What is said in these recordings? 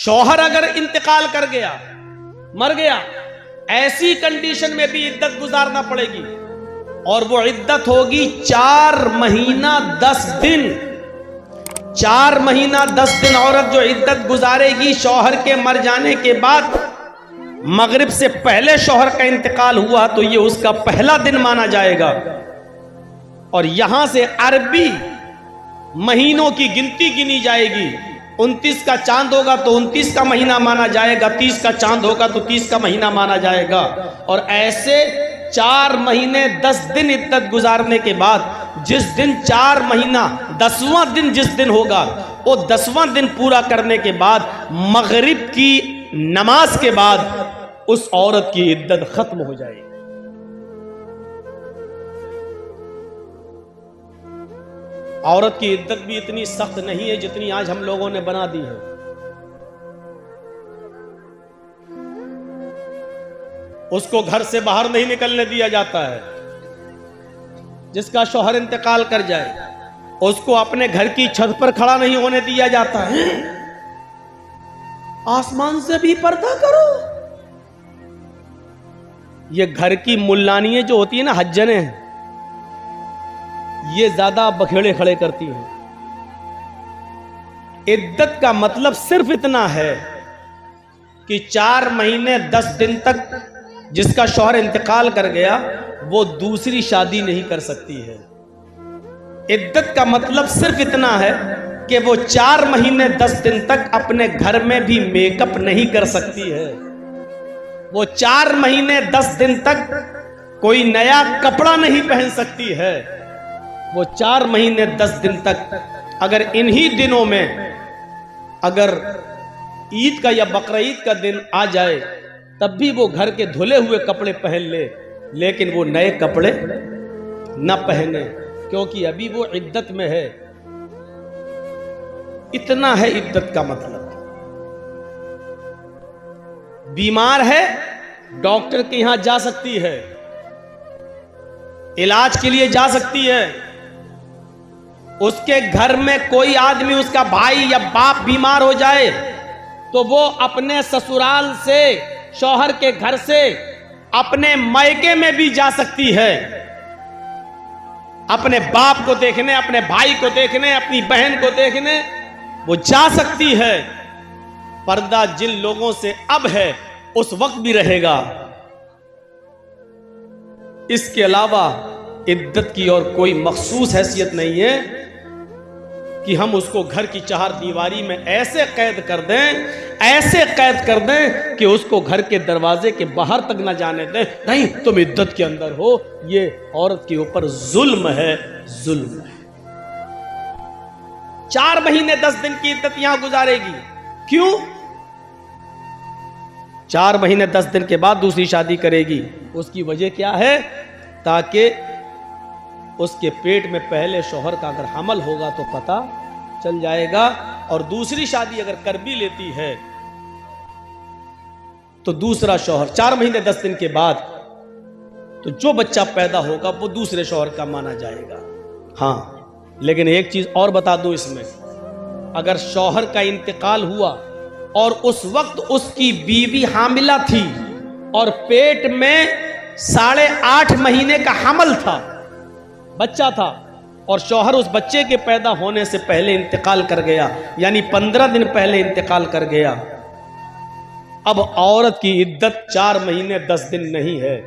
शौहर अगर इंतकाल कर गया, मर गया, ऐसी कंडीशन में भी इद्दत गुजारना पड़ेगी, और वो इद्दत होगी 4 महीना 10 दिन। 4 महीना 10 दिन औरत जो इद्दत गुजारेगी शौहर के मर जाने के बाद, मगरिब से पहले शौहर का इंतकाल हुआ तो ये उसका पहला दिन माना जाएगा, और यहां से अरबी महीनों की गिनती गिनी जाएगी। 29 का चांद होगा तो 29 का महीना माना जाएगा, 30 का चांद होगा तो 30 का महीना माना जाएगा, और ऐसे 4 महीने 10 दिन इद्दत गुजारने के बाद जिस दिन 4 महीना 10वां दिन जिस दिन होगा, वो 10वां दिन पूरा करने के बाद मगरिब की नमाज के बाद उस औरत की इद्दत खत्म हो जाएगी। औरत की इद्दत भी इतनी सख्त नहीं है जितनी आज हम लोगों ने बना दी है। उसको घर से बाहर नहीं निकलने दिया जाता है। जिसका शौहर इंतकाल कर जाए उसको अपने घर की छत पर खड़ा नहीं होने दिया जाता है। आसमान से भी पर्दा करो। ये घर की मुल्लानियां जो होती है ना, हज्जने, ये ज्यादा बखेड़े खड़े करती हैं। इद्दत का मतलब सिर्फ इतना है कि 4 महीने 10 दिन तक जिसका शौहर इंतकाल कर गया वो दूसरी शादी नहीं कर सकती है। इद्दत का मतलब सिर्फ इतना है कि वो 4 महीने 10 दिन तक अपने घर में भी मेकअप नहीं कर सकती है। वो 4 महीने 10 दिन तक कोई नया कपड़ा नहीं पहन सकती है। वो 4 महीने 10 दिन तक अगर इन्हीं दिनों में अगर ईद का या बकरा ईद का दिन आ जाए तब भी वो घर के धुले हुए कपड़े पहन ले, लेकिन वो नए कपड़े न पहने, क्योंकि अभी वो इद्दत में है। इतना है इद्दत का मतलब। बीमार है, डॉक्टर के यहां जा सकती है, इलाज के लिए जा सकती है। उसके घर में कोई आदमी, उसका भाई या बाप बीमार हो जाए तो वो अपने ससुराल से, शौहर के घर से अपने मायके में भी जा सकती है, अपने बाप को देखने, अपने भाई को देखने, अपनी बहन को देखने वो जा सकती है। पर्दा जिन लोगों से अब है उस वक्त भी रहेगा। इसके अलावा इद्दत की और कोई मखसूस हैसियत नहीं है कि हम उसको घर की 4 दीवारी में ऐसे कैद कर दें, ऐसे कैद कर दें कि उसको घर के दरवाजे के बाहर तक ना जाने दें। नहीं, तुम इद्दत के अंदर हो। ये औरत के ऊपर जुल्म है, जुल्म है। 4 महीने 10 दिन की इद्दत यहां गुजारेगी। क्यों? 4 महीने 10 दिन के बाद दूसरी शादी करेगी। उसकी वजह क्या है? ताकि उसके पेट में पहले शौहर का अगर हमल होगा तो पता चल जाएगा, और दूसरी शादी अगर कर भी लेती है तो दूसरा शौहर 4 महीने 10 दिन के बाद तो जो बच्चा पैदा होगा वो दूसरे शौहर का माना जाएगा। हाँ, लेकिन एक चीज और बता दूं इसमें, अगर शौहर का इंतकाल हुआ और उस वक्त उसकी बीवी हामिला थी और पेट में 8.5 महीने का हमल था, बच्चा था, और शौहर उस बच्चे के पैदा होने से पहले इंतकाल कर गया, यानी 15 दिन पहले इंतकाल कर गया, अब औरत की इद्दत 4 महीने 10 दिन नहीं है।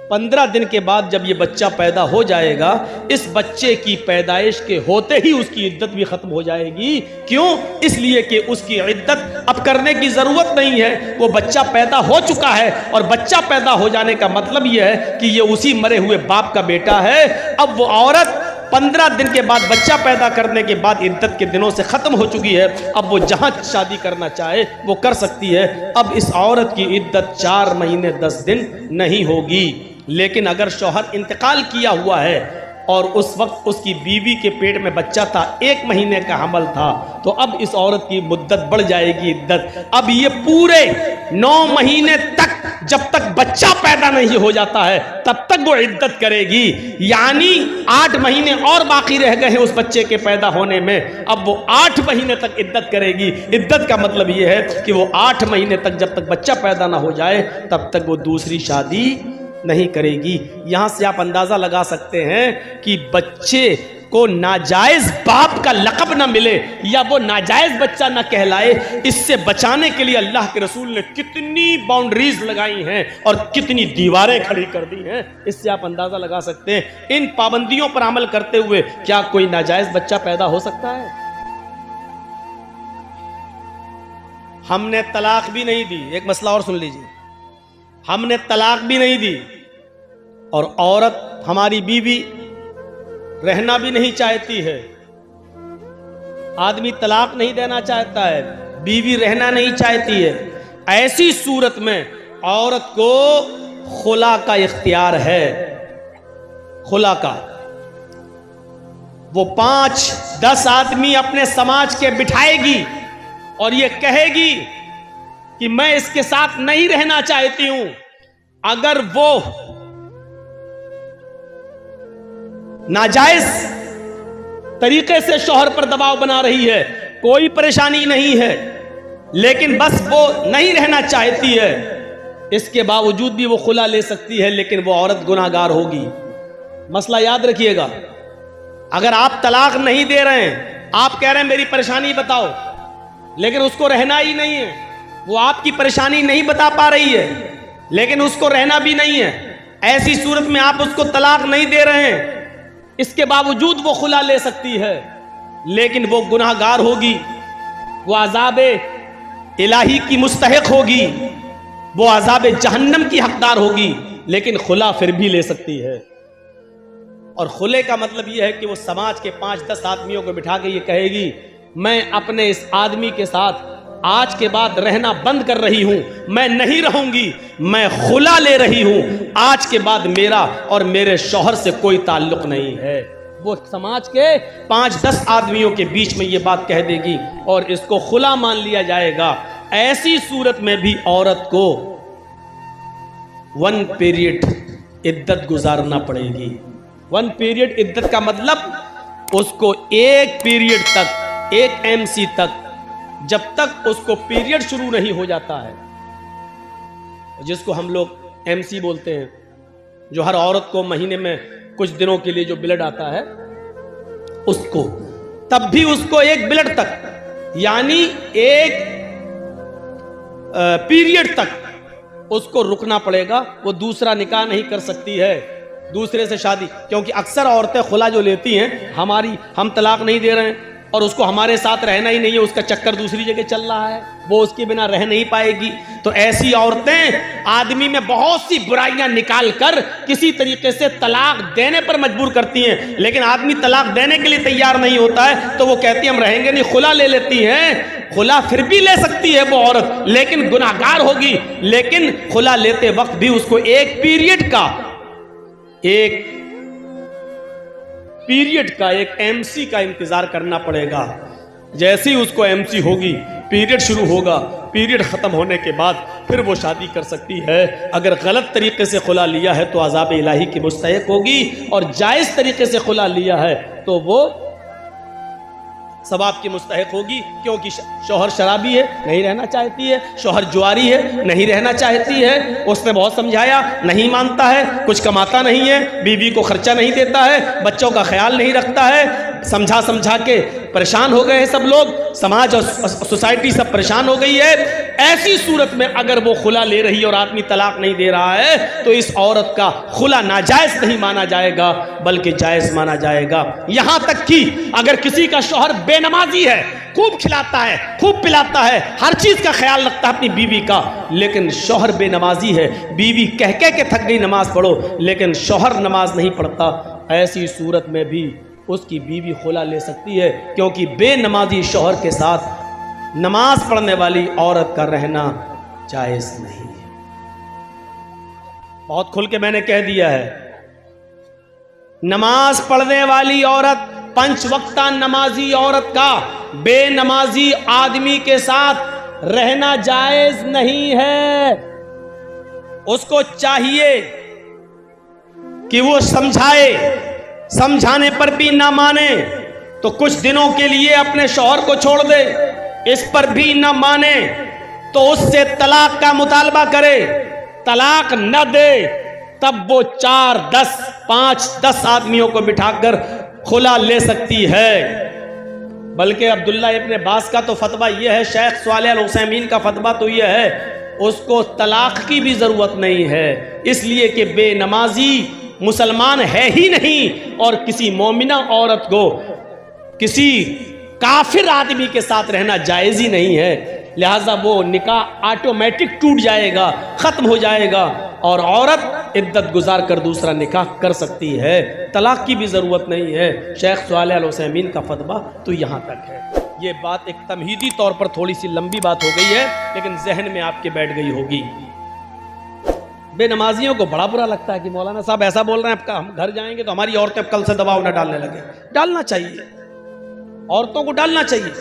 15 दिन के बाद जब ये बच्चा पैदा हो जाएगा, इस बच्चे की पैदाइश के होते ही उसकी इद्दत भी खत्म हो जाएगी। क्यों? इसलिए कि उसकी इद्दत अब करने की जरूरत नहीं है, वो बच्चा पैदा हो चुका है, और बच्चा पैदा हो जाने का मतलब यह है कि ये उसी मरे हुए बाप का बेटा है। अब वो औरत 15 दिन के बाद, बच्चा पैदा करने के बाद इद्दत के दिनों से खत्म हो चुकी है। अब वो जहां शादी करना चाहे वो कर सकती है। अब इस औरत की इद्दत 4 महीने 10 दिन नहीं होगी। लेकिन अगर शौहर इंतकाल किया हुआ है और उस वक्त उसकी बीवी के पेट में बच्चा था, 1 महीने का हमल था, तो अब इस औरत की मुद्दत बढ़ जाएगी, इद्दत। अब ये पूरे 9 महीने तक, जब तक बच्चा पैदा नहीं हो जाता है तब तक वो इद्दत करेगी। यानी 8 महीने और बाकी रह गए हैं उस बच्चे के पैदा होने में, अब वो 8 महीने तक इद्दत करेगी। इद्दत का मतलब ये है कि वो 8 महीने तक, जब तक बच्चा पैदा ना हो जाए तब तक वो दूसरी शादी नहीं करेगी। यहां से आप अंदाजा लगा सकते हैं कि बच्चे को नाजायज बाप का लक़ब ना मिले या वो नाजायज बच्चा ना कहलाए, इससे बचाने के लिए अल्लाह के रसूल ने कितनी बाउंड्रीज लगाई हैं और कितनी दीवारें खड़ी कर दी हैं, इससे आप अंदाजा लगा सकते हैं। इन पाबंदियों पर अमल करते हुए क्या कोई नाजायज बच्चा पैदा हो सकता है? हमने तलाक भी नहीं दी, एक मसला और सुन लीजिए, हमने तलाक भी नहीं दी और औरत हमारी बीवी रहना भी नहीं चाहती है। आदमी तलाक नहीं देना चाहता है, बीवी रहना नहीं चाहती है। ऐसी सूरत में औरत को खुला का इख्तियार है, खुला का। वो 5-10 आदमी अपने समाज के बिठाएगी और ये कहेगी कि मैं इसके साथ नहीं रहना चाहती हूं। अगर वो नाजायज तरीके से शौहर पर दबाव बना रही है, कोई परेशानी नहीं है, लेकिन बस वो नहीं रहना चाहती है, इसके बावजूद भी वो खुला ले सकती है, लेकिन वो औरत गुनाहगार होगी। मसला याद रखिएगा। अगर आप तलाक नहीं दे रहे हैं, आप कह रहे हैं मेरी परेशानी बताओ, लेकिन उसको रहना ही नहीं है, वो आपकी परेशानी नहीं बता पा रही है, लेकिन उसको रहना भी नहीं है, ऐसी सूरत में आप उसको तलाक नहीं दे रहे हैं, इसके बावजूद वो खुला ले सकती है, लेकिन वो गुनाहगार होगी, वो अज़ाबे इलाही की मुस्तहिक होगी, वो अज़ाबे जहन्नम की हकदार होगी, लेकिन खुला फिर भी ले सकती है। और खुले का मतलब यह है कि वो समाज के 5-10 आदमियों को बिठा के ये कहेगी मैं अपने इस आदमी के साथ आज के बाद रहना बंद कर रही हूं, मैं नहीं रहूंगी, मैं खुला ले रही हूं, आज के बाद मेरा और मेरे शौहर से कोई ताल्लुक नहीं है। वो समाज के 5-10 आदमियों के बीच में ये बात कह देगी और इसको खुला मान लिया जाएगा। ऐसी सूरत में भी औरत को 1 पीरियड इद्दत गुजारना पड़ेगी। 1 पीरियड इद्दत का मतलब उसको 1 पीरियड तक, 1 MC तक, जब तक उसको पीरियड शुरू नहीं हो जाता है, जिसको हम लोग MC बोलते हैं, जो हर औरत को महीने में कुछ दिनों के लिए जो ब्लड आता है उसको, तब भी उसको 1 ब्लड तक, यानी 1 पीरियड तक उसको रुकना पड़ेगा। वो दूसरा निकाह नहीं कर सकती है, दूसरे से शादी, क्योंकि अक्सर औरतें खुला जो लेती हैं, हम तलाक नहीं दे रहे हैं और उसको हमारे साथ रहना ही नहीं है, उसका चक्कर दूसरी जगह चल रहा है, वो उसके बिना रह नहीं पाएगी। तो ऐसी औरतें आदमी में बहुत सी बुराइयां निकाल कर किसी तरीके से तलाक देने पर मजबूर करती हैं, लेकिन आदमी तलाक देने के लिए तैयार नहीं होता है, तो वो कहती है हम रहेंगे नहीं, खुला ले लेती हैं। खुला फिर भी ले सकती है वो औरत, लेकिन गुनाहगार होगी। लेकिन खुला लेते वक्त भी उसको 1 पीरियड का, 1 MC का इंतजार करना पड़ेगा। जैसे ही उसको MC होगी, पीरियड शुरू होगा, पीरियड खत्म होने के बाद फिर वो शादी कर सकती है। अगर गलत तरीके से खुला लिया है तो अज़ाब इलाही की मुस्तहिक होगी, और जायज तरीके से खुला लिया है तो वो सवाब की मुस्तहिक होगी, क्योंकि शौहर शराबी है, नहीं रहना चाहती है, शौहर जुआरी है, नहीं रहना चाहती है, उसने बहुत समझाया, नहीं मानता है, कुछ कमाता नहीं है, बीवी को खर्चा नहीं देता है, बच्चों का ख्याल नहीं रखता है, समझा समझा के परेशान हो गए हैं सब लोग, समाज और सोसाइटी सब परेशान हो गई है। ऐसी सूरत में अगर वो खुला ले रही है और आदमी तलाक नहीं दे रहा है, तो इस औरत का खुला नाजायज नहीं माना जाएगा, बल्कि जायज माना जाएगा। यहां तक कि अगर किसी का शौहर बेनमाजी है, खूब खिलाता है, खूब पिलाता है, हर चीज का ख्याल रखता है अपनी बीवी का, लेकिन शौहर बेनमाजी है, बीवी कह के थक गई नमाज पढ़ो, लेकिन शौहर नमाज नहीं पढ़ता, ऐसी सूरत में भी उसकी बीवी खुला ले सकती है, क्योंकि बेनमाजी शौहर के साथ नमाज पढ़ने वाली औरत का रहना जायज नहीं है। बहुत खुल के मैंने कह दिया है, नमाज पढ़ने वाली औरत, 5 वक्ता नमाजी औरत का बेनमाजी आदमी के साथ रहना जायज नहीं है। उसको चाहिए कि वो समझाए, समझाने पर भी ना माने तो कुछ दिनों के लिए अपने शौहर को छोड़ दे, इस पर भी ना माने तो उससे तलाक का मुतालबा करे, तलाक न दे तब वो 4, 10, 5, 10 आदमियों को बिठाकर खुला ले सकती है। बल्कि अब्दुल्ला इब्ने बास का तो फतवा यह है, शेख सालेह अल उसैमीन का फतवा तो यह है, उसको तलाक की भी जरूरत नहीं है, इसलिए कि बेनमाजी मुसलमान है ही नहीं और किसी मोमिना औरत को किसी काफिर आदमी के साथ रहना जायज ही नहीं है। लिहाजा वो निकाह ऑटोमेटिक टूट जाएगा, खत्म हो जाएगा और औरत इद्दत गुजार कर दूसरा निकाह कर सकती है, तलाक की भी जरूरत नहीं है। शेख सालेह अल उसैमीन का फतवा तो यहाँ तक है। ये बात एक तमहीदी तौर पर थोड़ी सी लंबी बात हो गई है, लेकिन जहन में आपके बैठ गई होगी। बेनमाजियों को बड़ा बुरा लगता है कि मौलाना साहब ऐसा बोल रहे हैं, आपका हम घर जाएंगे तो हमारी औरतें कल से दबाव न डालने लगे। डालना चाहिए, औरतों को डालना चाहिए।